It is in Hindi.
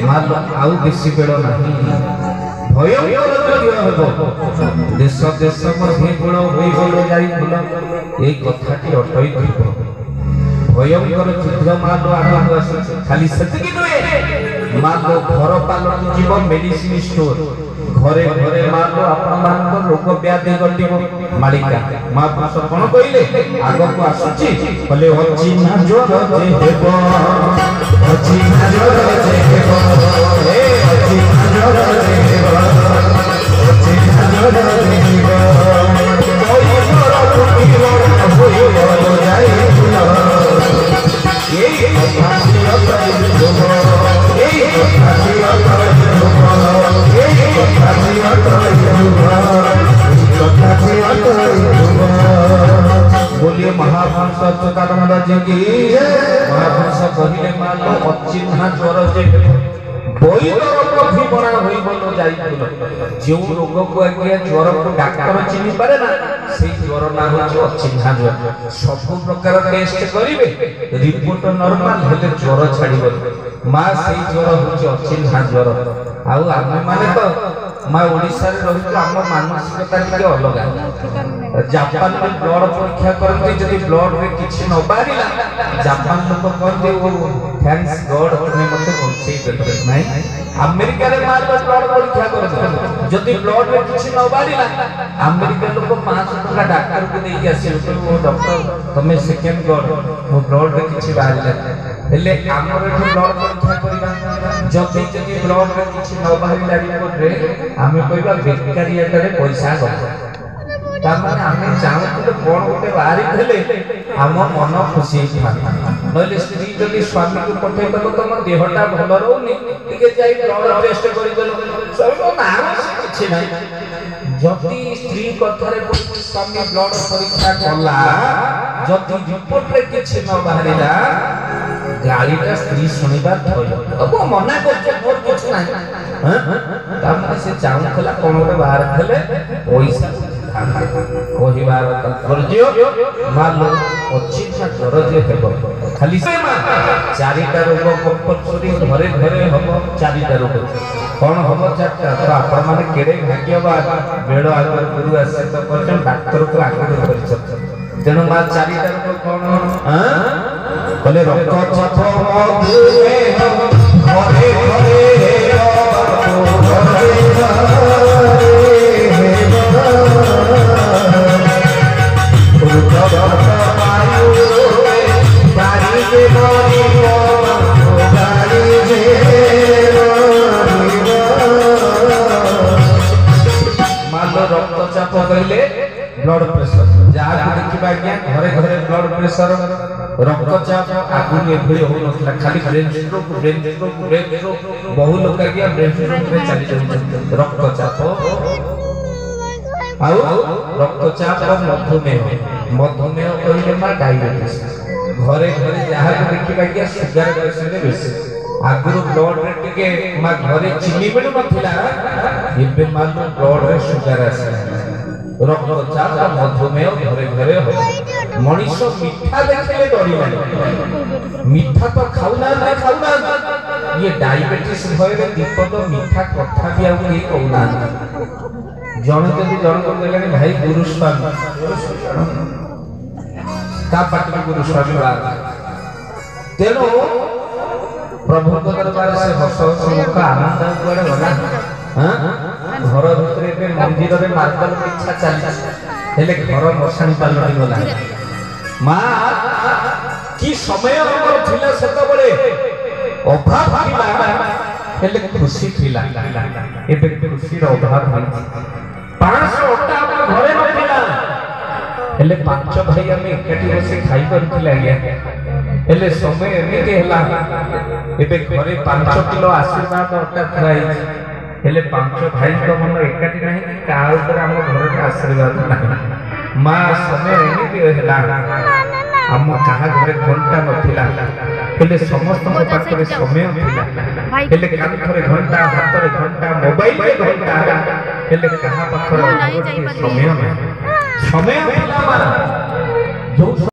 माल आउ बेसी बेल नाही भयंकर यज्ञ हेबो देश देश मध्ये गुण होई बोलो जाई बोलो ए कथाटी अटई दिबो भयंकर युद्ध माल आगो आसी खाली सेतिकी नुए माल घर पालन जीव मेडिसिन स्टोर घरे घरे माल आपण मान रोग व्याधि घटिबो मालिका महापुरुष कोन कइले आगो को आसुची बोले अचिन्हा जोर जे हेबो अचिन्हा जोर जे हेबो ए अचिन्हा जोर जे हेबो अचिन्हा जोर जे हेबो कोई जोर फुटी रोड होई बोलो जाई बुला ए अथासी अतई जोबो ए अथासी अतई जोबो ए अथासी अतई जोबो अथासी अतई जोबो बोलिए महापुरुष अच्युतानंद जी की महापुरुष कहिले मानो अचिन्हा ज्वर जे बोईदर कफी बना होई बोलो जाई बोलो जो रोग को आज्ञा ज्वर को डॉक्टर चिनि पारे ना से ज्वर ना हो अचिन्हा ज्वर सब प्रकार टेस्ट करिवे रिपोर्ट नॉर्मल हेले ज्वर छाड़िबो मां से ज्वर हो अचिन्हा ज्वर आउ आमे माने तो मां ओडिसा रे रहि तो हम मानसिकता के अलग जापान में ब्लड परीक्षा करते जदि ब्लड रे किछि न बारिला जापान लोग कहते वो थैंक्स गॉड तुमने मते बंचई देते नहीं अमेरिका रे मार ब्लड परीक्षा करते जदि ब्लड रे किछि न बारिला अमेरिका लोग 500 टका डॉक्टर को देके आसी वो डॉक्टर तमे सेकंड गॉड वो ब्लड रे किछि बारिला हेले हमर एठो ब्लड परीक्षा करिबा जदि ब्लड रे किछि न बारिला रिपोर्ट रे आमे कहबा बेकारिया करे पैसा गब तामाने आमे चाहते कोन गोटे बारी देले हम मन खुशी था नले स्त्री जदि स्वामी को पठे तो तमर देहटा भल रहउनी टिके जाई ब्लड टेस्ट करि देलो सब ना किछि नै जति स्त्री कथरे स्वामी ब्लड परीक्षा कला जति रिपोर्ट रे किछि न बाहरिला गाड़ीटा स्त्री सुनिबा थय अब मना करछ मोर कुछ नै तामाने से चाहूला कोन गोटे बाहर देले पैसा कहिबार तात्पर्य मालो अचिन्हा ज्वर जे हेबो खाली से चारिटा रोग कंपलसरी घरे घरे हबो चारिटा रोग कोन हबो चारटा तो आपण माने केडे भाग्यवान बेलो आगर गुरु आसे तो करछन डाक्टर को आगर करछ तेनो मा चारिटा रोग कोन बोले रक्त चाप मधुमे घरे घरे रक्तचाप कहले ब्लड प्रेशर जहाँ देखा आज्ञा घरे घरे ब्लड प्रेशर रक्तचाप आगु एभली हो नथला खाली ब्रेन स्ट्रोक बहु लोक आज्ञा ब्रेन स्ट्रोक रे चली जाउछन रक्तचाप आउ रक्तचाप मधुमेह कहले मा डायबिटीज घरे घरे जहाँ देखा आज्ञा सुगर पेशेंट बेसी आगुरु ब्लड रे टिके मा घरे चीनी मिलु नथिला एबे मानो ब्लड रे सुगर आसे रक्तचाप मधुमेह घरे घरे हो मनीष मीठा देखले डरी माने मीठा तो खाउना ये डायबिटीज भयरे दीपक मीठा कथा भी आउ नहीं कहना जण जदी जण को कहले भाई गुरु स्वामी का पाटी गुरु स्वामी बात तेनो प्रभु को दरबार से हस मुख आनंद गुड़े गला घर भितर मंदिर रे मार्बल इच्छा चली हेले घर मशाणी पालटी गला मां की समय हमर थिला सेत बळे अभाव थिला हेले खुशी थिला एबे खुशी रो अभाव होई 500 ओटा हम घरे नथिला हेले पांच भाई हम एकटी बसे खाई करथिला गया हेले समय एमिते हला एबे घरे 5 किलो आशीर्वाद ओटा खाई हेले 5 भाई तो मन एकटी नहीं का ऊपर हम घर के आशीर्वाद नहीं मां समय एमिते हला हम कहा घरे घंटा नथिला हेले समस्त को पाखरे समय थिला हेले कान थरे घंटा हाथ रे घंटा मोबाइल रे घंटा हेले कहा पाखरे समय थिला जो